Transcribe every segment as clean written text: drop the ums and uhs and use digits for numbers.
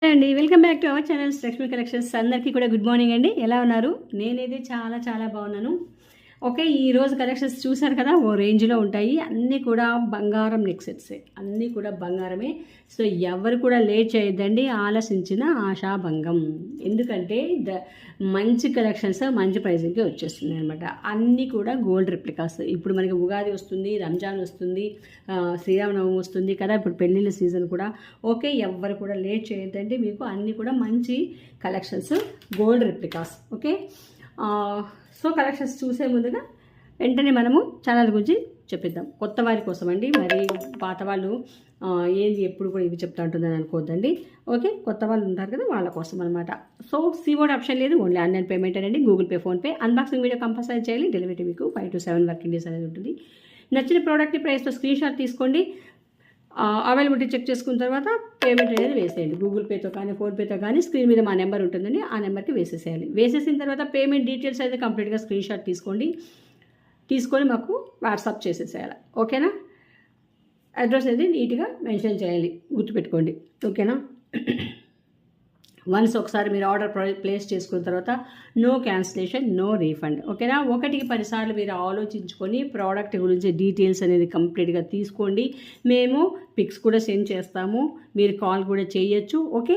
అండి welcome back to our channel Lakshmi collections. అందరికీ కూడా గుడ్ మార్నింగ్ అండి. ఎలా ఉన్నారు? నేనైతే చాలా చాలా బాగున్నాను. ఓకే, ఈరోజు కలెక్షన్స్ చూసారు కదా, ఓ రేంజ్లో ఉంటాయి. అన్నీ కూడా బంగారం నెక్ సెట్సే, అన్నీ కూడా బంగారమే. సో ఎవరు కూడా లేట్ చేయొద్దండి, ఆలోచించిన ఆశాభంగం. ఎందుకంటే మంచి కలెక్షన్స్ మంచి ప్రైజింగ్కి వచ్చేస్తుంది అనమాట. అన్నీ కూడా గోల్డ్ రిప్లికాస్. ఇప్పుడు మనకి ఉగాది వస్తుంది, రంజాన్ వస్తుంది, శ్రీరామనవమి వస్తుంది కదా, ఇప్పుడు పెళ్ళిళ్ళ సీజన్ కూడా. ఓకే, ఎవరు కూడా లేట్ చేయొద్దండి, మీకు అన్నీ కూడా మంచి collections gold replicas. Okay, so collections చూసే ముందుగా వెంటనే మనము ఛానల్ గురించి చెప్పిద్దాం. కొత్త వారి కోసం అండి, మరి పాత వాళ్ళు ఏంది ఎప్పుడు కూడా ఇవి చెప్తా ఉంటుందని అనుకోవద్దండి. ఓకే, కొత్త వాళ్ళు ఉంటారు కదా, వాళ్ళ కోసం అనమాట. సో సీఓడి ఆప్షన్ లేదు, ఓన్లీ ఆన్లైన్ పేమెంట్ అనేది Google pay, PhonePe. Unboxing video compulsory చేయాలి. డెలివరీ మీకు 5 to 7 వర్కింగ్ డేస్ అనేది ఉంటుంది. నచ్చిన ప్రోడక్ట్ని ప్రైస్తో స్క్రీన్ షాట్ తీసుకోండి. అవైలబిలిటీ చెక్ చేసుకున్న తర్వాత పేమెంట్ అనేది వేసేయండి. గూగుల్ పేతో కానీ ఫోన్పేతో కానీ స్క్రీన్ మీద మా నెంబర్ ఉంటుందండి, ఆ నెంబర్కి వేసేసేయాలి. వేసేసిన తర్వాత పేమెంట్ డీటెయిల్స్ అయితే కంప్లీట్గా స్క్రీన్ షాట్ తీసుకొని మాకు వాట్సాప్ చేసేసేయాలి. ఓకేనా? అడ్రస్ అనేది నీట్గా మెన్షన్ చేయాలి, గుర్తుపెట్టుకోండి. ఓకేనా? వన్స్ ఒకసారి మీరు ఆర్డర్ ప్లేస్ చేసుకున్న తర్వాత నో క్యాన్సిలేషన్, నో రీఫండ్. ఓకేనా? 1కి 10 సార్లు మీరు ఆలోచించుకొని ప్రోడక్ట్ గురించి డీటెయిల్స్ అనేది కంప్లీట్గా తీసుకోండి. మేము పిక్స్ కూడా సెండ్ చేస్తాము, మీరు కాల్ కూడా చేయొచ్చు. ఓకే,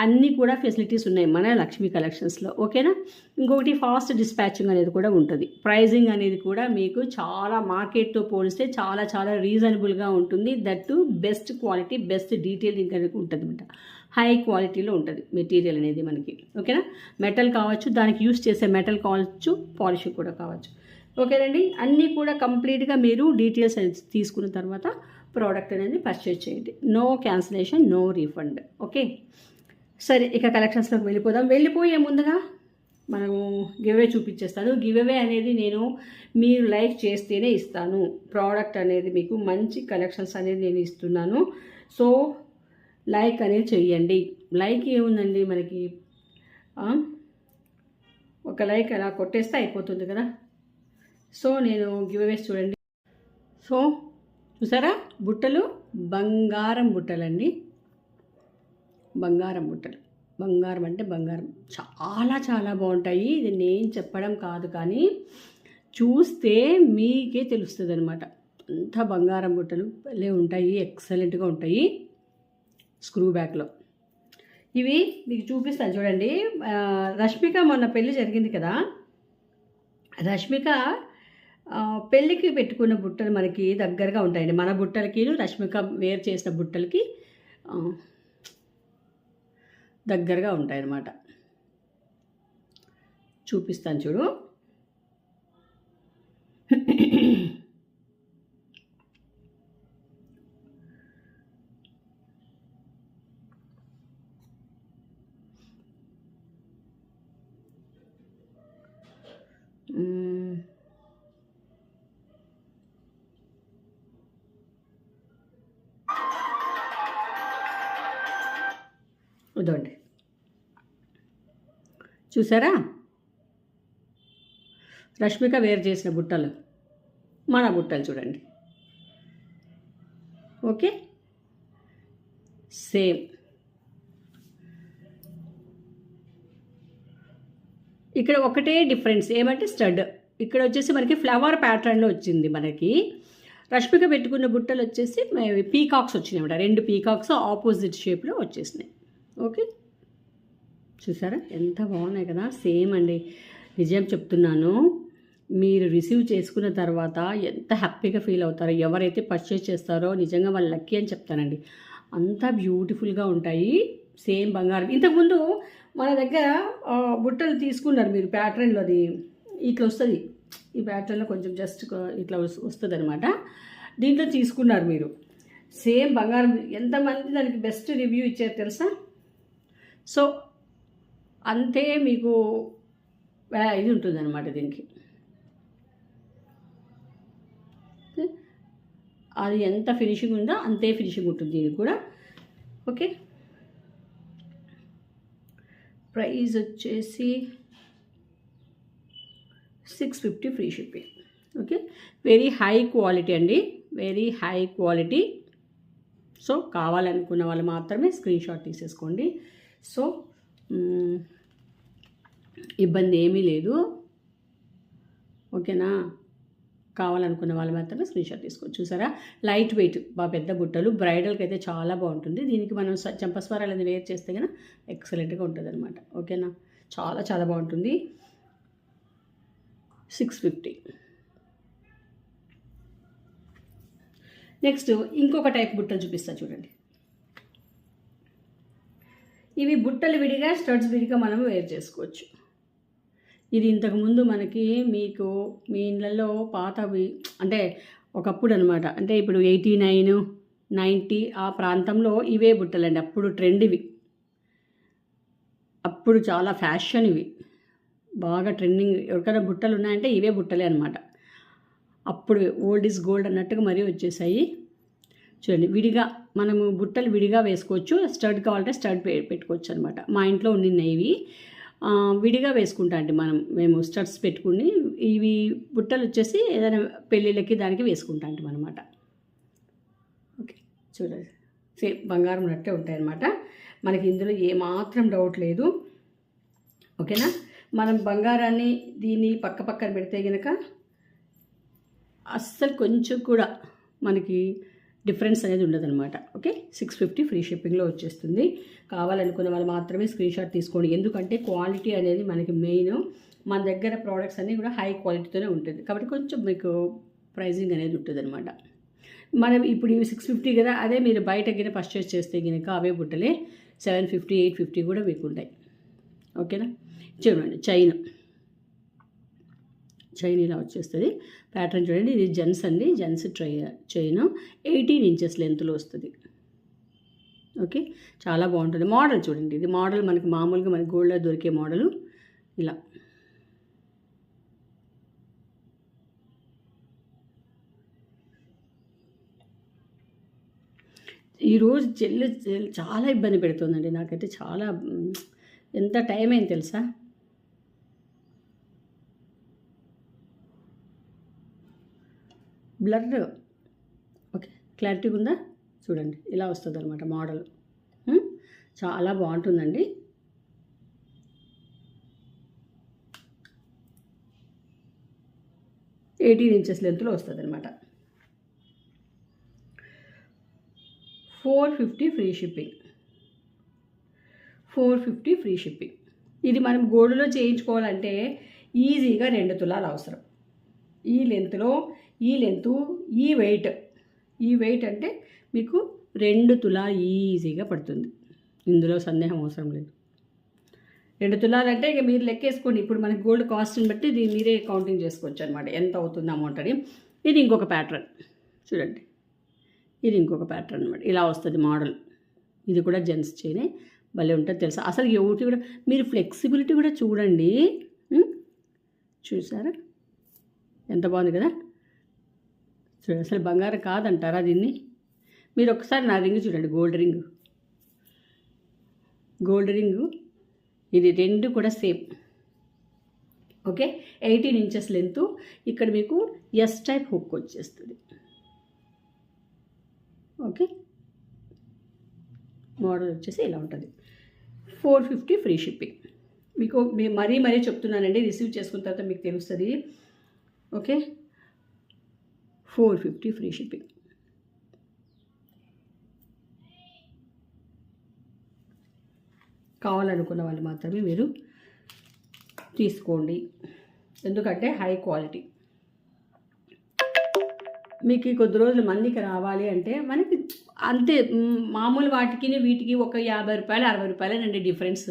అన్నీ కూడా ఫెసిలిటీస్ ఉన్నాయి మన లక్ష్మీ కలెక్షన్స్లో. ఓకేనా? ఇంకొకటి ఫాస్ట్ డిస్పాచింగ్ అనేది కూడా ఉంటుంది. ప్రైజింగ్ అనేది కూడా మీకు చాలా మార్కెట్తో పోలిస్తే చాలా చాలా రీజనబుల్గా ఉంటుంది. That best quality, best detailing అనేది ఉంటుంది అనమాట. హై క్వాలిటీలో ఉంటుంది మెటీరియల్ అనేది మనకి. ఓకేనా? మెటల్ కావచ్చు, దానికి యూస్ చేసే మెటల్ కావచ్చు, పాలిషింగ్ కూడా కావచ్చు. ఓకేనండి, అన్నీ కూడా కంప్లీట్గా మీరు డీటెయిల్స్ అనేది తీసుకున్న తర్వాత ప్రోడక్ట్ అనేది పర్చేజ్ చేయండి. No cancellation, no refund. Okay, సరే ఇక కలెక్షన్స్లోకి వెళ్ళిపోయే ముందుగా మనము గివ్వే చూపించేస్తాను. గివ్వే అనేది నేను మీరు లైక్ చేస్తేనే ఇస్తాను. ప్రోడక్ట్ అనేది మీకు మంచి కలెక్షన్స్ అనేది నేను ఇస్తున్నాను. సో లైక్ అనేది చెయ్యండి. లైక్ ఏముందండి మనకి, ఒక లైక్ అలా కొట్టేస్తే అయిపోతుంది కదా. సో నేను గివ్వేస్ చూడండి. సో చూసారా, బుట్టలు బంగారం బుట్టలండి, బంగారం బుట్టలు. బంగారం అంటే బంగారం, చాలా చాలా బాగుంటాయి. ఇది నేను చెప్పడం కాదు, కానీ చూస్తే మీకే తెలుస్తుంది అనమాట. అంత బంగారం బుట్టలు భలే ఉంటాయి, ఎక్సలెంట్గా ఉంటాయి. స్క్రూ బ్యాక్లో ఇవి మీకు చూపిస్తాను చూడండి. రష్మిక మొన్న పెళ్ళి జరిగింది కదా, రష్మిక పెళ్ళికి పెట్టుకున్న బుట్టలు మనకి దగ్గరగా ఉంటాయండి. మన బుట్టలకి రష్మిక వేర్ చేసిన బుట్టలకి దగ్గరగా ఉంటాయి అన్నమాట. చూపిస్తాను చూడు. ఇదండి, చూసారా, రష్మిక వేర్ చేసిన బుట్టలు, మన బుట్టలు చూడండి. Okay, same. ఇక్కడ ఒకటే డిఫరెన్స్ ఏమంటే స్టడ్ ఇక్కడ వచ్చేసి మనకి ఫ్లవర్ ప్యాటర్న్లో వచ్చింది. మనకి రష్మిక పెట్టుకున్న బుట్టలు వచ్చేసి పీకాక్స్ వచ్చినాయి అన్నమాట. 2 పీకాక్స్ ఆపోజిట్ షేప్లో వచ్చేసినాయి. ఓకే, చూసారా ఎంత బాగున్నాయి కదా, సేమ్ అండి. నిజం చెప్తున్నాను, మీరు రిసీవ్ చేసుకున్న తర్వాత ఎంత హ్యాపీగా ఫీల్ అవుతారో, ఎవరైతే పర్చేస్ చేస్తారో నిజంగా వాళ్ళు లక్కీ అని చెప్తానండి. అంత బ్యూటిఫుల్గా ఉంటాయి, సేమ్ బంగారం. ఇంతకుముందు మన దగ్గర బుట్టలు తీసుకున్నారు మీరు, ప్యాటర్న్లోది ఇట్లా వస్తుంది. ఈ ప్యాటర్న్లో కొంచెం జస్ట్ ఇట్లా వస్తుంది అనమాట. దీంట్లో తీసుకున్నారు మీరు, సేమ్ బంగారం. ఎంతమంది దానికి బెస్ట్ రివ్యూ ఇచ్చారు తెలుసా? సో అంతే మీకు ఇది ఉంటుంది అనమాట దీనికి. అది ఎంత ఫినిషింగ్ ఉందో అంతే ఫినిషింగ్ ఉంటుంది దీనికి కూడా. ఓకే, ప్రైస్ వచ్చేసి 650 free shipping. Okay, very high quality అండి, వెరీ హై క్వాలిటీ. సో కావాలనుకున్న వాళ్ళు మాత్రమే స్క్రీన్ షాట్ తీసేసుకోండి. సో ఇబ్బంది ఏమీ లేదు, ఓకేనా. కావాలనుకున్న వాళ్ళు మాత్రమే స్క్రీన్ షాట్ తీసుకోవచ్చు. చూసారా, లైట్ వెయిట్, బాగా పెద్ద బుట్టలు, బ్రైడల్కి అయితే చాలా బాగుంటుంది. దీనికి మనం చంపస్వరాలు అది వేర్ చేస్తే కనుక ఎక్సలెంట్గా ఉంటుంది అనమాట, ఓకేనా. చాలా చాలా బాగుంటుంది. 650. నెక్స్ట్ ఇంకొక టైప్ బుట్టలు చూపిస్తా చూడండి. ఇవి బుట్టలు విడిగా, స్టడ్స్ విడిగా మనం వేర్ చేసుకోవచ్చు. ఇది ఇంతకుముందు మనకి మీకు మీ ఇళ్ళల్లో పాతవి అంటే ఒకప్పుడు అనమాట, అంటే ఇప్పుడు 89, 90 ఆ ప్రాంతంలో ఇవే బుట్టలండి. అప్పుడు ట్రెండ్ ఇవి, అప్పుడు చాలా ఫ్యాషన్ ఇవి, బాగా ట్రెండింగ్. ఎవరికైనా బుట్టలు ఉన్నాయంటే ఇవే బుట్టలే అనమాట. అప్పుడు ఓల్డ్ ఈజ్ గోల్డ్ అన్నట్టుగా మరీ వచ్చేసాయి. చూడండి, విడిగా మనము బుట్టలు విడిగా వేసుకోవచ్చు. స్టడ్ కావాలంటే స్టడ్ పెట్టుకోవచ్చు అనమాట. మా ఇంట్లో ఉండినాయి ఇవి, విడిగా వేసుకుంటా అండి మేము స్టడ్స్ పెట్టుకుని. ఇవి బుట్టలు వచ్చేసి ఏదైనా పెళ్ళిళ్ళకి దానికి వేసుకుంటా అంటాం అనమాట. ఓకే, చూడండి, సేమ్ బంగారం నట్టే ఉంటాయన్నమాట. మనకి ఇందులో ఏమాత్రం డౌట్ లేదు, ఓకేనా. మనం బంగారాన్ని దీన్ని పక్కన పెడితే కనుక అస్సలు కొంచెం కూడా మనకి డిఫరెన్స్ అనేది ఉండదన్నమాట. ఓకే, 650 ఫ్రీ షిప్పింగ్లో వచ్చేస్తుంది. కావాలనుకున్న వాళ్ళు మాత్రమే స్క్రీన్ షాట్ తీసుకోండి. ఎందుకంటే క్వాలిటీ అనేది మనకి మెయిన్. మన దగ్గర ప్రోడక్ట్స్ అన్నీ కూడా హై క్వాలిటీతోనే ఉంటుంది కాబట్టి కొంచెం మీకు ప్రైజింగ్ అనేది ఉంటుంది అనమాట. మనం ఇప్పుడు ఇవి 650 కదా, అదే మీరు బయట గిన పర్చేస్ చేస్తే కనుక అవే బుట్టలే 750, 850 కూడా మీకు ఉంటాయి, ఓకేనా. చూడండి, చైన్ ఇలా వచ్చేస్తుంది. ప్యాటర్న్ చూడండి, ఇది జెంట్స్ అండి, జెంట్స్ చైన్ 18 ఇంచెస్ లెంత్లో వస్తుంది. ఓకే, చాలా బాగుంటుంది. మోడల్ చూడండి, ఇది మోడల్ మనకి మామూలుగా మనకి గోల్డ్లో దొరికే మోడలు. ఇలా ఈరోజు చెల్లి చాలా ఇబ్బంది పెడుతుందండి నాకైతే. చాలా ఎంత టైం అయింది తెలుసా. బ్లర్, ఓకే, క్లారిటీగా ఉందా చూడండి, ఇలా వస్తుంది అనమాట మోడల్. చాలా బాగుంటుందండి. ఎయిటీన్ ఇంచెస్ లెంత్లో వస్తుంది అనమాట. 450 ఫ్రీ షిప్పింగ్, 450 ఫ్రీ షిప్పింగ్. ఇది మనం గోల్డ్లో చేయించుకోవాలంటే ఈజీగా 2 తులాలు అవసరం. ఈ లెంత్లో, ఈ లెంతు, ఈ వెయిట్ అంటే మీకు 2 తులాలు ఈజీగా పడుతుంది. ఇందులో సందేహం అవసరం లేదు. 2 తులాలు అంటే ఇక మీరు లెక్కేసుకోండి. ఇప్పుడు మనకి గోల్డ్ కాస్ట్ని బట్టి దీన్ని మీరే కౌంటింగ్ చేసుకోవచ్చు అనమాట, ఎంత అవుతుంది అమౌంట్ అని. ఇది ఇంకొక ప్యాటర్న్ చూడండి, ఇది ఇంకొక ప్యాటర్న్ అనమాట. ఇలా వస్తుంది మోడల్. ఇది కూడా జెంట్స్ చైనే, భలే ఉంటుంది తెలుసా. అసలు ఒకటి కూడా మీరు ఫ్లెక్సిబిలిటీ కూడా చూడండి. చూసారా ఎంత బాగుంది కదా. చూడండి, అసలు బంగారం కాదంటారా దీన్ని. మీరు ఒకసారి నా రింగ్ చూడండి, గోల్డ్ రింగు ఇది 2 కూడా సేమ్. Okay, 18 inches length. ఇక్కడ మీకు ఎస్ టైప్ హుక్ వచ్చేస్తుంది. ఓకే, మోడల్ వచ్చేసి ఇలా ఉంటుంది. 450 ఫ్రీ షిప్పింగ్. మీకు మరీ చెప్తున్నానండి, రిసీవ్ చేసుకున్న తర్వాత మీకు తెలుస్తుంది. Okay, 450 free shipping. కావాలనుకున్న వాళ్ళు మాత్రమే మీరు తీసుకోండి, ఎందుకంటే హై క్వాలిటీ. మీకు కొద్ది రోజులు మందికి రావాలి అంటే మనకి అంతే, మామూలు వాటికి వీటికి ఒక 50 రూపాయలు 60 రూపాయలేనండి డిఫరెన్స్.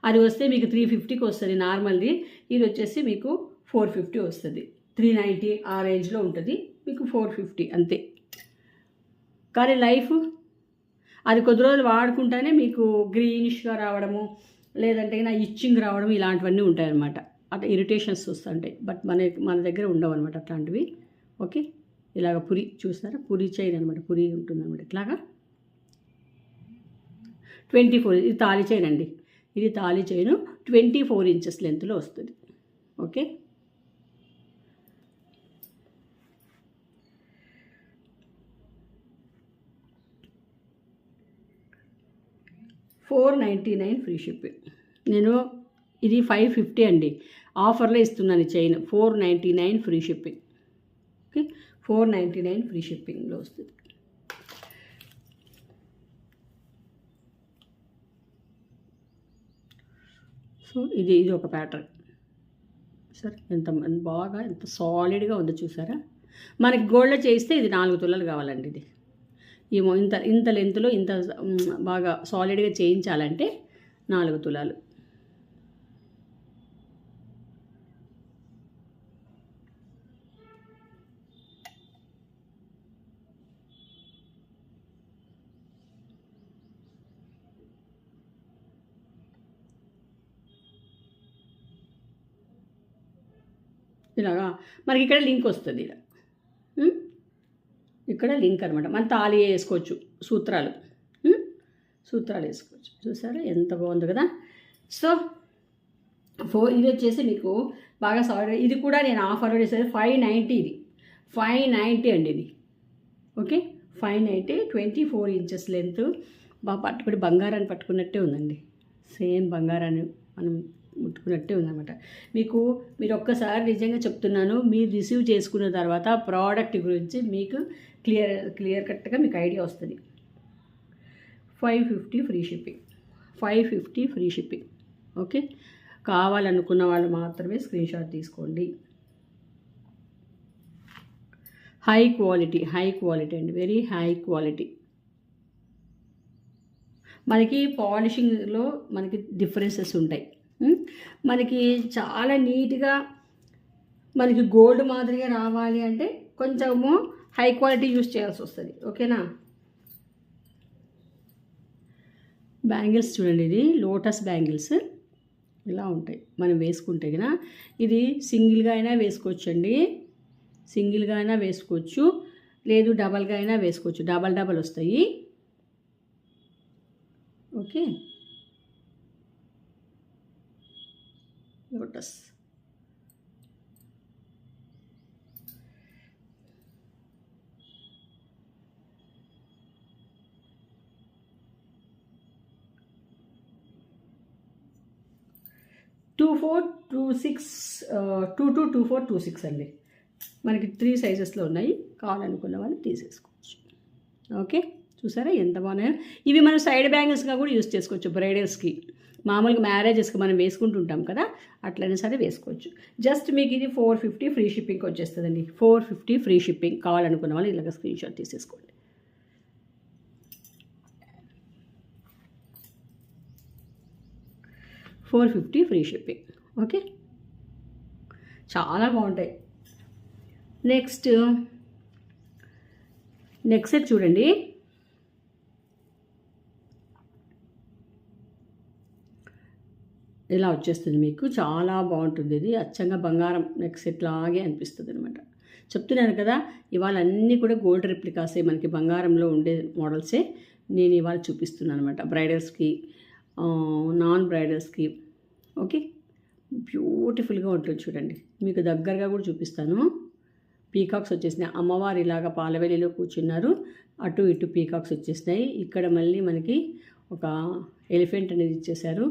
అది వస్తే మీకు 350కి వస్తుంది నార్మల్ది. ఇది వచ్చేసి మీకు 450 వస్తుంది. 390 ఆ రేంజ్లో ఉంటుంది, మీకు 450 అంతే. కానీ లైఫ్ అది కొద్ది రోజులు వాడుకుంటేనే మీకు గ్రీనిష్గా రావడము, లేదంటే నా ఇచ్చింగ్ రావడం, ఇలాంటివన్నీ ఉంటాయన్నమాట. అట్లా ఇరిటేషన్స్ వస్తుంటాయి. బట్ మన దగ్గర ఉండవు అనమాట అట్లాంటివి. ఓకే, ఇలాగ పురి చూస్తారా, పురి చైన్ అనమాట, పురి ఉంటుందన్నమాట. ఇట్లాగా 24, ఇది తాళి చైన్ అండి. ఇది తాళి చైను 24 ఇంచెస్ లెంత్లో వస్తుంది. Okay, 499 free shipping. నేను ఇది 550 అండి, ఆఫర్లో ఇస్తున్నాను ఈ chain. 499 free shipping. Okay, 499 free షిప్పింగ్లో వస్తుంది. సో ఇది ఒక ప్యాటర్న్ సార్, ఎంత సాలిడ్గా ఉందో చూసారా. మనకి గోల్డ్లో చేస్తే ఇది 4 తులాలు కావాలండి. ఇది ఏమో ఇంత లెంత్లో ఇంత బాగా సాలిడ్గా చేయించాలంటే 4 తులాలు. ఇలాగా మనకి ఇక్కడ లింక్ వస్తుంది. ఇక్కడ లింక్ అనమాట. మన తాళి వేసుకోవచ్చు, సూత్రాలు వేసుకోవచ్చు. చూసారా ఎంత బాగుంది కదా. సో ఇది వచ్చేసి మీకు బాగా సాలిడ్. ఇది కూడా నేను ఆఫర్లో చేసేది 590. ఇది 590 అండి ఇది. Okay, 590, 24 inches length. బాగా పట్టుకుని బంగారాన్ని పట్టుకున్నట్టే ఉందండి. సేమ్ బంగారాన్ని మనం ముట్టుకున్నట్టే ఉందన్నమాట. మీరు ఒక్కసారి నిజంగా చెప్తున్నాను, మీరు రిసీవ్ చేసుకున్న తర్వాత ప్రోడక్ట్ గురించి మీకు క్లియర్ కట్గా మీకు ఐడియా వస్తుంది. 550 free shipping. 550 free shipping. Okay, కావాలనుకున్న వాళ్ళు మాత్రమే స్క్రీన్ షాట్ తీసుకోండి. హై క్వాలిటీ అండి, వెరీ హై క్వాలిటీ. మనకి పాలిషింగ్లో మనకి డిఫరెన్సెస్ ఉంటాయి. మనకి చాలా నీట్గా మనకి గోల్డ్ మాదిరిగా రావాలి అంటే కొంచెము హై క్వాలిటీ యూస్ చేయాల్సి వస్తుంది. ఓకేనా. బ్యాంగిల్స్ చూడండి, ఇది లోటస్ బ్యాంగిల్స్ ఇలా ఉంటాయి. మనం వేసుకుంటే కదా ఇది సింగిల్గా అయినా వేసుకోవచ్చు అండి, సింగిల్గా అయినా వేసుకోవచ్చు, లేదు డబల్గా అయినా వేసుకోవచ్చు. డబల్ వస్తాయి. Okay, lotus. టూ 4 2 6 2 2 2 4 2 6 అండి. మనకి 3 సైజెస్లో ఉన్నాయి. కావాలనుకున్న వాళ్ళు తీసేసుకోవచ్చు. ఓకే, చూసారా ఎంత బాగున్నాయో. ఇవి మనం సైడ్ బ్యాంగిల్స్గా కూడా యూస్ చేసుకోవచ్చు. బ్రైడల్స్కి మామూలుగా మ్యారేజెస్కి మనం వేసుకుంటుంటాం కదా, అట్లనే సరే వేసుకోవచ్చు. జస్ట్ మీకు ఇది 450 ఫ్రీ షిప్పింగ్కి వచ్చేస్తుందండి. 450 ఫ్రీ షిప్పింగ్. కావాలనుకున్న వాళ్ళు ఇలాగ స్క్రీన్ షాట్ తీసేసుకోండి. $450 ఫ్రీ షిప్పింగ్. ఓకే, చాలా బాగుంటాయి. నెక్స్ట్ సెట్ చూడండి. ఇలా వచ్చేస్తుంది మీకు. చాలా బాగుంటుంది. ఇది అచ్చంగా బంగారం నెక్ సెట్ లాగే అనిపిస్తుంది అనమాట. చెప్తున్నాను కదా, ఇవాళ అన్నీ కూడా గోల్డ్ రెప్లికాసే, మనకి బంగారంలో ఉండే మోడల్సే నేను ఇవాళ చూపిస్తున్నాను అనమాట. బ్రైడల్స్కి, నాన్ బ్రైడల్స్కి. ఓకే, బ్యూటిఫుల్గా ఉంటుంది చూడండి. మీకు దగ్గరగా కూడా చూపిస్తాను. పీకాక్స్ వచ్చేసినాయి. అమ్మవారు ఇలాగా పాలవెల్లిలో కూర్చున్నారు. అటు ఇటు పీకాక్స్ వచ్చేసినాయి. ఇక్కడ మళ్ళీ మనకి ఒక ఎలిఫెంట్ అనేది ఇచ్చేశారు.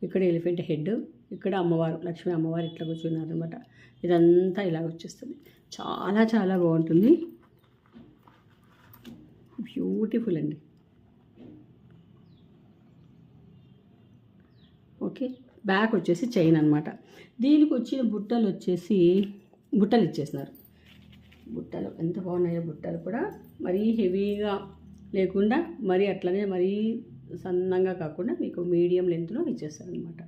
ఇక్కడ ఎలిఫెంట్ హెడ్, ఇక్కడ అమ్మవారు, లక్ష్మీ అమ్మవారు ఇట్లా కూర్చున్నారు అనమాట. ఇదంతా ఇలాగ వచ్చేస్తుంది. చాలా చాలా బాగుంటుంది. బ్యూటిఫుల్ అండి. ఓకే, బ్యాక్ వచ్చేసి చైన్ అనమాట. దీనికి వచ్చిన బుట్టలు ఇచ్చేసినారు. బుట్టలు ఎంత బాగున్నాయో. బుట్టలు కూడా మరీ హెవీగా లేకుండా, మరీ అట్లనే మరీ సన్నంగా కాకుండా మీకు మీడియం లెంత్లో ఇచ్చేస్తారు అనమాట.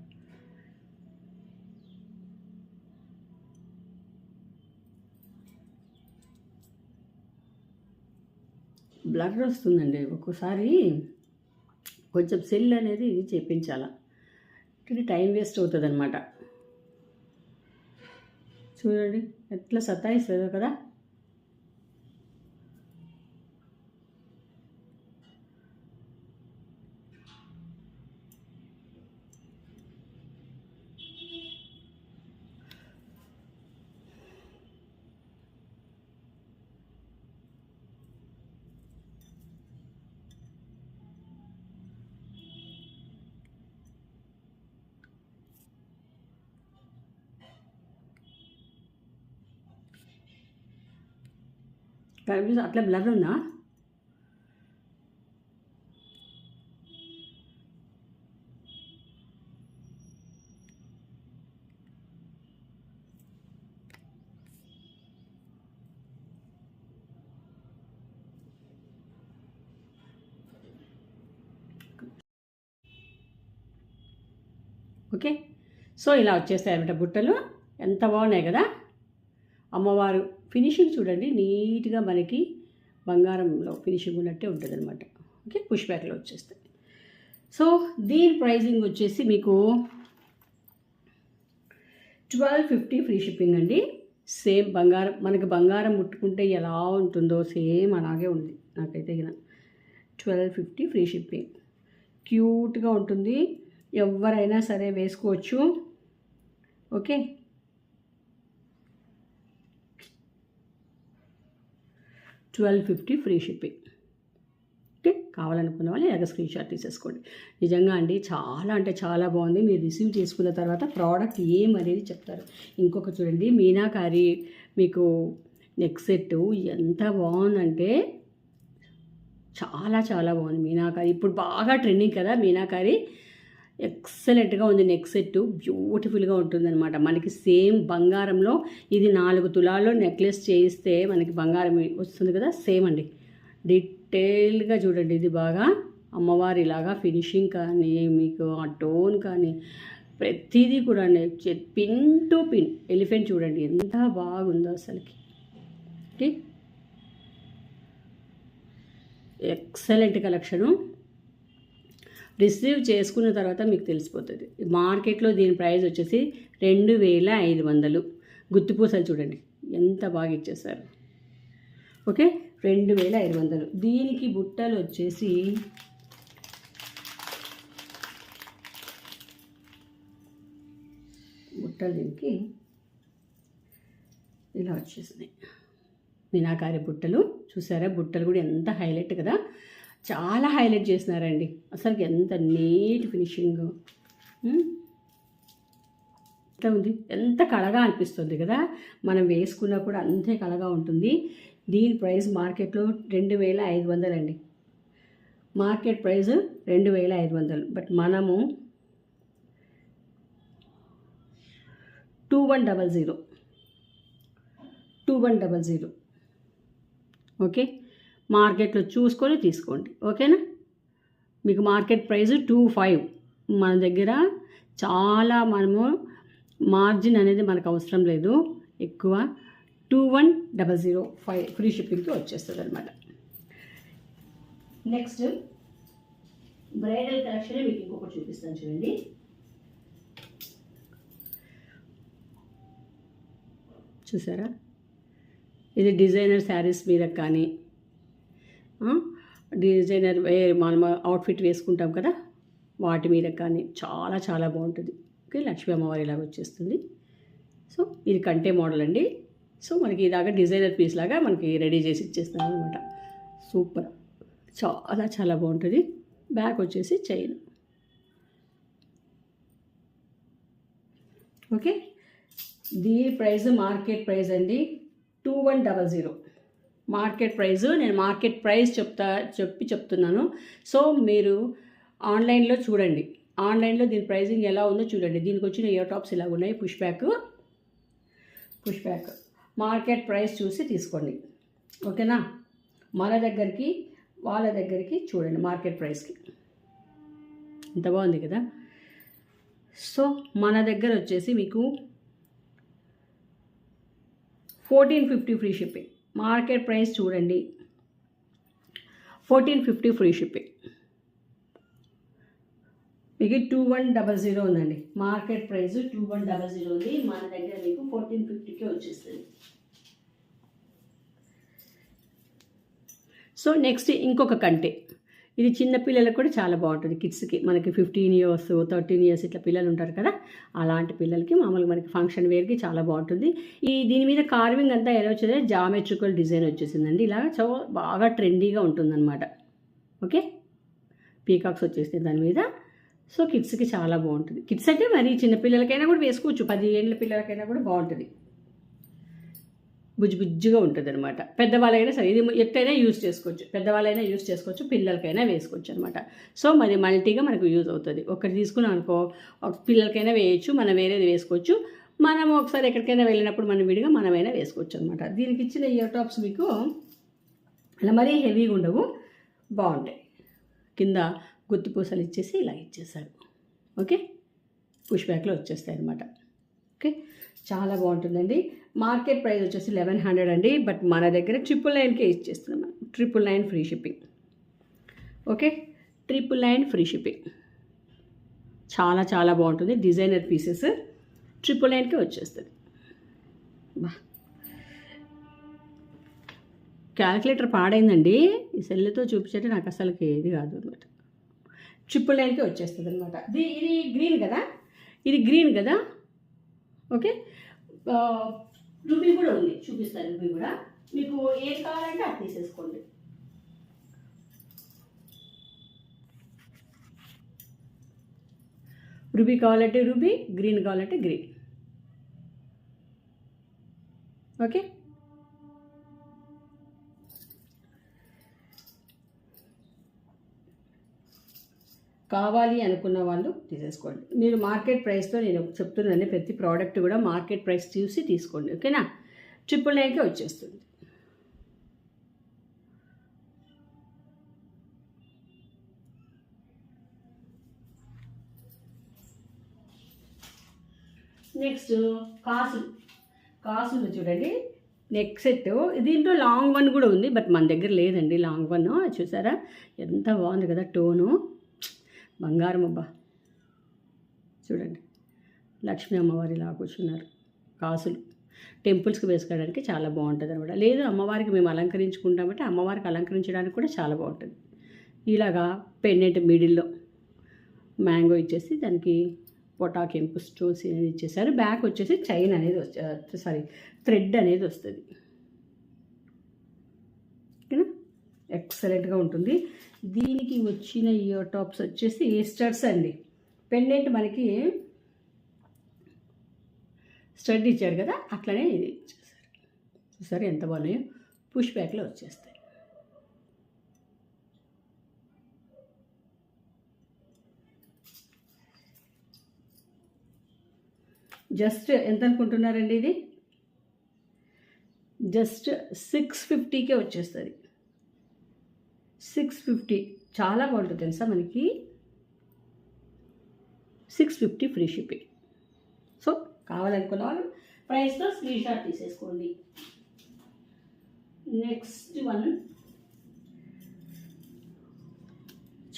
బ్లర్ వస్తుందండి ఒక్కోసారి. కొంచెం సెల్ అనేది చేయించాలా, ఇది టైం వేస్ట్ అవుతుంది అనమాట. చూడండి ఎట్లా సతాయిస్తుందో కదా. కనిపిస్తుంది, అట్లా బ్లర్ ఉందా? ఓకే, సో ఇలా వచ్చేస్తాయి అన్నమాట బుట్టలు. ఎంత బాగున్నాయి కదా. అమ్మవారు ఫినిషింగ్ చూడండి, నీట్గా మనకి బంగారంలో ఫినిషింగ్ ఉన్నట్టే ఉంటుంది అనమాట. ఓకే, పుష్ బ్యాక్లో వచ్చేస్తాయి. సో దీని ప్రైజింగ్ వచ్చేసి మీకు 1250 ఫ్రీ షిప్పింగ్ అండి. సేమ్ బంగారం, మనకి బంగారం ముట్టుకుంటే ఎలా ఉంటుందో సేమ్ అలాగే ఉంది నాకైతే. 1250 ఫ్రీ షిప్పింగ్. క్యూట్గా ఉంటుంది, ఎవరైనా సరే వేసుకోవచ్చు. Okay, $1250 free shipping. ఓకే, కావాలనుకున్న వాళ్ళు ఇలాగ స్క్రీన్ షాట్ తీసేసుకోండి. నిజంగా అండి చాలా అంటే చాలా బాగుంది. మీరు రిసీవ్ చేసుకున్న తర్వాత ప్రోడక్ట్ ఏమనేది చెప్తారు. ఇంకొక చూడండి, మీనాకారి మీకు నెక్ సెట్ ఎంత బాగుందంటే చాలా చాలా బాగుంది. మీనాకారి ఇప్పుడు బాగా ట్రెండింగ్ కదా మీనాకారి. ఎక్సలెంట్గా ఉంది. నెక్ సెట్ బ్యూటిఫుల్గా ఉంటుందన్నమాట. మనకి సేమ్ బంగారంలో ఇది 4 తులాల్లో నెక్లెస్ చేయిస్తే మనకి బంగారం వస్తుంది కదా, సేమ్ అండి. డీటెయిల్గా చూడండి, ఇది బాగా అమ్మవారి ఇలాగా ఫినిషింగ్ కానీ మీకు ఆ టోన్ కానీ ప్రతిదీ కూడా పిన్ టు పిన్ ఎలిఫెంట్ చూడండి ఎంత బాగుందో అసలుకి. Okay, excellent collection. రిసీవ్ చేసుకున్న తర్వాత మీకు తెలిసిపోతుంది. మార్కెట్లో దీని ప్రైస్ వచ్చేసి 2500. గుత్తిపూసలు చూడండి ఎంత బాగా ఇచ్చేసారు. ఓకే, 2500. దీనికి బుట్టలు వచ్చేసి దీనికి ఇలా వచ్చేసినాయి మీనాకారి బుట్టలు. చూసారా, బుట్టలు కూడా ఎంత హైలైట్ కదా, చాలా హైలైట్ చేసినారండి. అసలు ఎంత నీట్ ఫినిషింగ్, ఎంత ఉంది, ఎంత కళగా అనిపిస్తుంది కదా. మనం వేసుకున్నా కూడా అంతే కళగా ఉంటుంది. దీని ప్రైస్ మార్కెట్లో 2500 అండి. మార్కెట్ ప్రైస్ 2500, బట్ మనము 2100. ఓకే, మార్కెట్లో చూసుకొని తీసుకోండి. ఓకేనా, మీకు మార్కెట్ ప్రైస్ 2500. మన దగ్గర చాలా మనము మార్జిన్ అనేది మనకు అవసరం లేదు ఎక్కువ. 2100 ఫ్రీ షిప్పింగ్కి వచ్చేస్తుంది అనమాట. నెక్స్ట్ బ్రైడల్ కలెక్షన్ మీకు ఇంకొకటి చూపిస్తాను చూడండి. చూసారా, ఇది డిజైనర్ శారీస్ మీద కానీ డిజైనర్ మనం అవుట్ఫిట్ వేసుకుంటాం కదా వాటి మీద కానీ చాలా చాలా బాగుంటుంది. ఓకే, లక్ష్మీ అమ్మవారి ఇలాగ వచ్చేస్తుంది. సో ఇది కంటే మోడల్ అండి. సో మనకి ఇలాగ డిజైనర్ పీస్ లాగా మనకి రెడీ చేసి ఇచ్చేస్తాం అనమాట. సూపర్, చాలా చాలా బాగుంటుంది. బ్యాక్ వచ్చేసి చైన్. ఓకే, దీని ప్రైస్ మార్కెట్ ప్రైస్ అండి 2100. మార్కెట్ ప్రైస్, నేను మార్కెట్ ప్రైస్ చెప్తున్నాను. సో మీరు ఆన్లైన్లో చూడండి, ఆన్లైన్లో దీని ప్రైజింగ్ ఎలా ఉందో చూడండి. దీనికి వచ్చిన ఇయర్ టాప్స్ ఇలా ఉన్నాయి, పుష్ బ్యాక్. మార్కెట్ ప్రైస్ చూసి తీసుకోండి. ఓకేనా, మన దగ్గరికి వాళ్ళ దగ్గరికి చూడండి మార్కెట్ ప్రైస్కి. ఎంత బాగుంది కదా. సో మన దగ్గర వచ్చేసి మీకు 1450 ఫ్రీ షిప్పింగ్. మార్కెట్ ప్రైస్ చూడండి 1450 ఫ్రీ షిప్పింగ్. మీకు 2100 ఉందండి. మార్కెట్ ప్రైస్ 2100 ఉంది, మన దగ్గర మీకు 1450కే వచ్చేస్తుంది. సో నెక్స్ట్ ఇంకొక కంటే, ఇది చిన్న పిల్లలకు కూడా చాలా బాగుంటుంది. కిడ్స్కి మనకి 15 years 13 years ఇట్లా పిల్లలు ఉంటారు కదా, అలాంటి పిల్లలకి మామూలుగా మనకి ఫంక్షన్ వేర్కి చాలా బాగుంటుంది. దీని మీద కార్వింగ్ అంతా ఎలా వచ్చింది, జామెట్రికల్ డిజైన్ వచ్చేసిందండి. ఇలా బాగా ట్రెండీగా ఉంటుందన్నమాట. ఓకే, పీకాక్స్ వచ్చేస్తాయి దాని మీద. సో కిడ్స్కి చాలా బాగుంటుంది. కిడ్స్ అంటే మరి చిన్నపిల్లలకైనా కూడా వేసుకోవచ్చు, 10 ఏళ్ళ పిల్లలకైనా కూడా బాగుంటుంది. బుజ్జిగా ఉంటుంది అనమాట. పెద్దవాళ్ళైనా సరే ఇది ఎట్టయినా యూజ్ చేసుకోవచ్చు, పెద్దవాళ్ళైనా యూజ్ చేసుకోవచ్చు, పిల్లలకైనా వేసుకోవచ్చు అనమాట. సో మరి మల్టీగా మనకు యూజ్ అవుతుంది. ఒకటి తీసుకున్నాం అనుకో, పిల్లలకైనా వేయచ్చు, మనం వేరేది వేసుకోవచ్చు. మనం ఒకసారి ఎక్కడికైనా వెళ్ళినప్పుడు మనం విడిగా మనమైనా వేసుకోవచ్చు అనమాట. దీనికి ఇచ్చిన ఇయర్ టాప్స్ మీకు అలా మరీ హెవీగా ఉండవు, బాగుంటాయి. కింద గుత్తి పూసలు ఇచ్చేసి ఇలా ఇచ్చేసారు. ఓకే, పుష్ బ్యాక్లో వచ్చేస్తాయి అనమాట. ఓకే, చాలా బాగుంటుందండి. మార్కెట్ ప్రైస్ వచ్చేసి 1100 అండి, బట్ మన దగ్గర 999కే ఇచ్చేస్తున్నాం. 999 free shipping. Okay, 999 free shipping. చాలా చాలా బాగుంటుంది. డిజైనర్ పీసెస్ 999కే వచ్చేస్తుంది. బా, క్యాలిక్యులేటర్ పాడైందండి. ఈ సెల్లుతో చూపించే నాకు అసలుకి ఏది కాదు అనమాట. 999కే వచ్చేస్తుంది అనమాట. ఇది గ్రీన్ కదా, ఇది గ్రీన్ కదా. ఓకే, రూబీ కూడా ఉంది, చూపిస్తాను. రూబీ కూడా మీకు ఏది కావాలంటే అది తీసేసుకోండి. రూబీ కావాలంటే రూబీ, గ్రీన్ కావాలంటే గ్రీన్. ఓకే, కావాలి అనుకున్న వాళ్ళు తీసేసుకోండి. మీరు మార్కెట్ ప్రైస్తో నేను చెప్తున్నాను, ప్రతి ప్రోడక్ట్ కూడా మార్కెట్ ప్రైస్ చూసి తీసుకోండి. ఓకేనా, 999కే వచ్చేస్తుంది. నెక్స్ట్ కాసులు చూడండి, నెక్ సెట్. దీంట్లో లాంగ్ వన్ కూడా ఉంది, బట్ మన దగ్గర లేదండి లాంగ్ వన్. చూసారా ఎంత బాగుంది కదా, టోను బంగారం. అబ్బా చూడండి, లక్ష్మీ అమ్మవారి ఇలా కూర్చున్నారు. కాసులు టెంపుల్స్కి వేసుకోవడానికి చాలా బాగుంటుంది అనమాట. లేదు అమ్మవారికి మేము అలంకరించుకుంటామంటే అమ్మవారికి అలంకరించడానికి కూడా చాలా బాగుంటుంది. ఇలాగా పెండెంట్ మిడిల్లో మ్యాంగో ఇచ్చేసి దానికి పొటా కెంపు స్టోన్స్ అనేది ఇచ్చేసారు. బ్యాక్ వచ్చేసి చైన్ అనేది థ్రెడ్ అనేది వస్తుంది. ఓకేనా, ఎక్సలెంట్గా ఉంటుంది. దీనికి వచ్చిన ఇయర్ టాప్స్ వచ్చేసి స్టడ్స్ అండి. పెండెంట్ మనకి స్టడ్ ఇచ్చాడు కదా, అట్లనే ఇది ఇచ్చేసారు. చూసారు ఎంత బాగున్నాయో, పుష్ బ్యాక్లో వచ్చేస్తాయి. జస్ట్ ఎంత అనుకుంటున్నారండి? ఇది జస్ట్ 650కే వచ్చేస్తుంది. 650 చాలా బాగుంటుంది తెలుసా మనకి. 650 ఫ్రీ షిప్పింగ్. సో కావాలనుకున్న వాళ్ళు ప్రైస్తో స్క్రీన్ షాట్ తీసేసుకోండి. నెక్స్ట్ వన్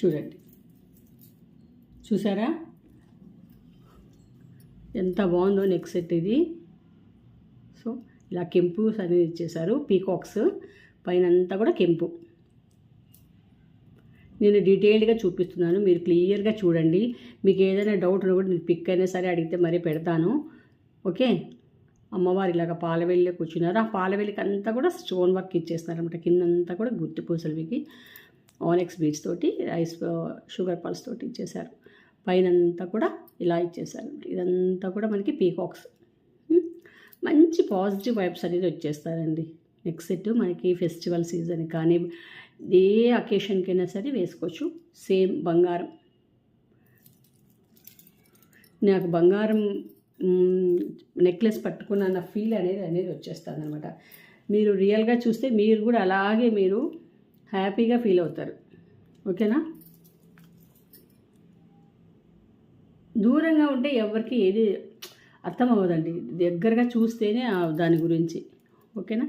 చూడండి, చూసారా ఎంత బాగుందో నెక్ సెట్ ఇది. సో ఇలా కెంపుస్ అనేది ఇచ్చేసారు, పీకాక్స్ పైన అంతా కూడా కెంపు. నేను డీటెయిల్డ్గా చూపిస్తున్నాను, మీరు క్లియర్గా చూడండి. మీకు ఏదైనా డౌట్ ఉన్నా కూడా నేను పిక్ అయినా సరే అడిగితే మరీ పెడతాను. ఓకే, అమ్మవారు ఇలాగ పాలవెల్లి కూర్చున్నారు. ఆ పాలవెల్లికి అంతా కూడా స్టోన్ వర్క్ ఇచ్చేస్తున్నారనమాట. కిందంతా కూడా గుత్తి పూసలకి ఆనెక్స్ బీడ్స్ తోటి, రైస్ షుగర్ పల్స్ తోటి ఇచ్చేసారు. పైన అంతా కూడా ఇలా ఇచ్చేసారు. ఇదంతా కూడా మనకి పీకాక్స్. మంచి పాజిటివ్ వైబ్స్ అనేది వచ్చేస్తారండి. నెక్స్ట్ సెట్ మనకి ఫెస్టివల్ సీజన్ కానీ ఏ అకేషన్కైనా సరే వేసుకోవచ్చు. సేమ్ బంగారం, నాకు బంగారం నెక్లెస్ పట్టుకున్న ఫీల్ అనేది వచ్చేస్తుంది అనమాట. మీరు రియల్గా చూస్తే మీరు కూడా అలాగే మీరు హ్యాపీగా ఫీల్ అవుతారు. ఓకేనా, దూరంగా ఉంటే ఎవరికి ఏది అర్థం అవ్వదండి, దగ్గరగా చూస్తేనే దాని గురించి. ఓకేనా,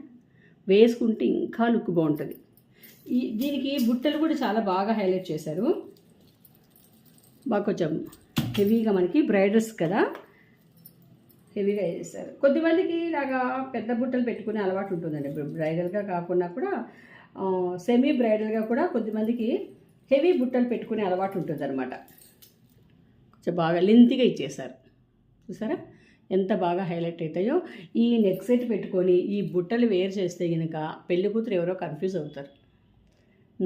వేసుకుంటే ఇంకా లుక్ బాగుంటుంది. దీనికి బుట్టలు కూడా చాలా బాగా హైలైట్ చేశారు. బాగా కొంచెం హెవీగా మనకి బ్రైడల్స్ కదా, హెవీగా చేశారు. కొద్దిమందికి ఇలాగా పెద్ద బుట్టలు పెట్టుకునే అలవాటు ఉంటుందండి. బ్రైడల్గా కాకుండా కూడా సెమీ బ్రైడల్గా కూడా కొద్దిమందికి హెవీ బుట్టలు పెట్టుకునే అలవాటు ఉంటుంది అనమాట. కొంచెం బాగా లెంతీగా ఇచ్చేసారు. చూసారా ఎంత బాగా హైలైట్ అవుతాయో. ఈ నెక్ సెట్ పెట్టుకొని ఈ బుట్టలు వేర్ చేస్తే కనుక పెళ్లి కూతురు ఎవరో కన్ఫ్యూజ్ అవుతారు.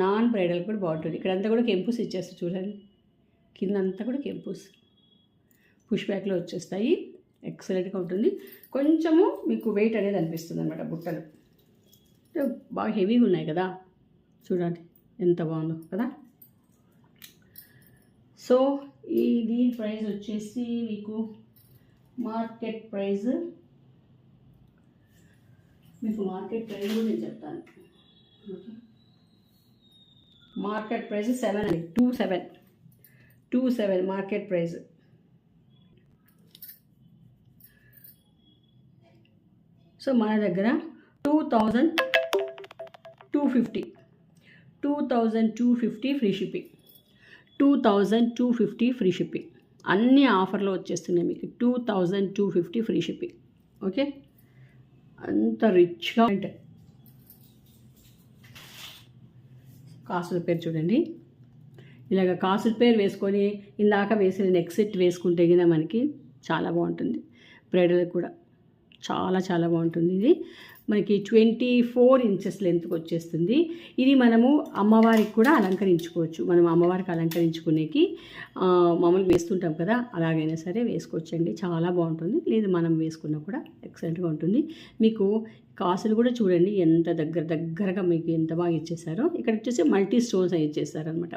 నాన్ బ్రైడల్ కూడా బాగుంటుంది. ఇక్కడంతా కూడా కెంపుస్ ఇచ్చేస్తారు చూడండి, కింద అంతా కూడా కెంపుస్ పుష్ బ్యాక్లో వచ్చేస్తాయి. ఎక్సలెంట్గా ఉంటుంది. కొంచెము మీకు వెయిట్ అనేది అనిపిస్తుంది అనమాట బుట్టలు. బాగా హెవీగా ఉన్నాయి కదా, చూడండి ఎంత బాగుందో కదా. సో దీని ప్రైస్ వచ్చేసి మీకు మార్కెట్ ప్రైస్ కూడా నేను చెప్తాను. ఓకే, మార్కెట్ ప్రైస్ 7 అండి, 27 మార్కెట్ ప్రైస్. సో మన దగ్గర 2250 ఫ్రీ షిప్పింగ్, 2250 ఫ్రీ షిప్పింగ్. అన్ని ఆఫర్లో వచ్చేస్తున్నాయి మీకు 2250 ఫ్రీ షిప్పింగ్. ఓకే, అంత రిచ్గా అంటే కాసుల పేరు చూడండి. ఇలాగ కాసుల పేరు వేసుకొని ఇందాక వేసిన నెక్ సెట్ వేసుకుంటే గిన మనకి చాలా బాగుంటుంది. బ్రైడల్కి కూడా చాలా చాలా బాగుంటుంది. ఇది మనకి 24 ఇంచెస్ లెంత్కి వచ్చేస్తుంది. ఇది మనము అమ్మవారికి కూడా అలంకరించుకోవచ్చు. మనం అమ్మవారికి అలంకరించుకునేకి మామూలుగా వేస్తుంటాం కదా, అలాగైనా సరే వేసుకోవచ్చండి, చాలా బాగుంటుంది. లేదు మనం వేసుకున్నా కూడా ఎక్సలెంట్గా ఉంటుంది. మీకు కాసులు కూడా చూడండి ఎంత దగ్గరగా మీకు ఎంత బాగా ఇచ్చేసారో. ఇక్కడ వచ్చేసి మల్టీ స్టోన్స్ అవి ఇచ్చేసారనమాట.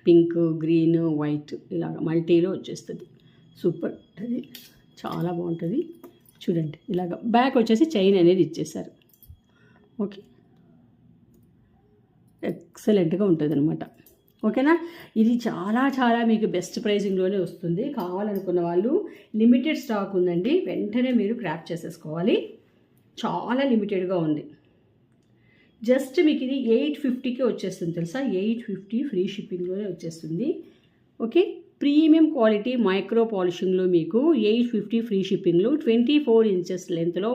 పింక్, గ్రీన్, వైట్ ఇలాగ మల్టీలో వచ్చేస్తుంది. సూపర్ ఉంటుంది, చాలా బాగుంటుంది. చూడండి ఇలాగ బ్యాక్ వచ్చేసి చైన్ అనేది ఇచ్చేసారు. ఓకే, ఎక్సలెంట్గా ఉంటుంది అనమాట. ఓకేనా, ఇది చాలా చాలా మీకు బెస్ట్ ప్రైసింగ్లోనే వస్తుంది. కావాలనుకున్న వాళ్ళు లిమిటెడ్ స్టాక్ ఉందండి, వెంటనే మీరు గ్రాబ్ చేసేసుకోవాలి. చాలా లిమిటెడ్గా ఉంది. జస్ట్ మీకు ఇది 850కే వచ్చేస్తుంది తెలుసా, 850 ఫ్రీ షిప్పింగ్లోనే వచ్చేస్తుంది. ఓకే, ప్రీమియం క్వాలిటీ మైక్రో పాలిషింగ్లో మీకు 850 ఫ్రీ షిప్పింగ్లో 24 ఇంచెస్ లెంత్లో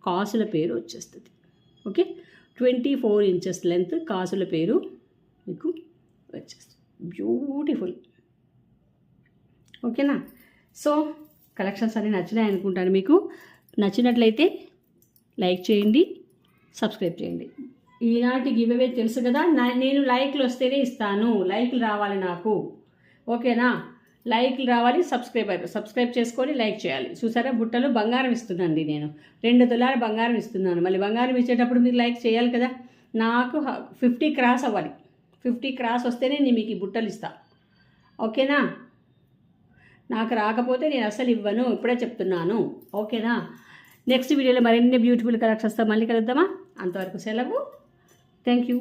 కాసుల పేరు వచ్చేస్తుంది. ఓకే, 24 ఇంచెస్ లెంత్ కాసుల పేరు మీకు వచ్చేస్తుంది. బ్యూటిఫుల్. ఓకేనా, సో కలెక్షన్స్ అన్నీ నచ్చినాయి అనుకుంటాను. మీకు నచ్చినట్లయితే లైక్ చేయండి, సబ్స్క్రైబ్ చేయండి. ఈనాటి గివ్ అవే తెలుసు కదా, నేను లైక్లు వస్తేనే ఇస్తాను. లైక్లు రావాలి నాకు, ఓకేనా, లైక్లు రావాలి. సబ్స్క్రైబ్ చేసుకొని లైక్ చేయాలి. చూసారా, బుట్టలు బంగారం ఇస్తున్నానండి నేను, 2 తులాల బంగారం ఇస్తున్నాను. మళ్ళీ బంగారం ఇచ్చేటప్పుడు మీరు లైక్ చేయాలి కదా. నాకు 50 క్రాస్ అవ్వాలి. 50 క్రాస్ వస్తేనే నేను మీకు ఈ బుట్టలు ఇస్తా. ఓకేనా, నాకు రాకపోతే నేను అసలు ఇవ్వను, ఇప్పుడే చెప్తున్నాను. ఓకేనా, నెక్స్ట్ వీడియోలో మరిన్ని బ్యూటిఫుల్ కలెక్షన్స్తో మళ్ళీ కలుద్దామా. అంతవరకు సెలవు. Thank you.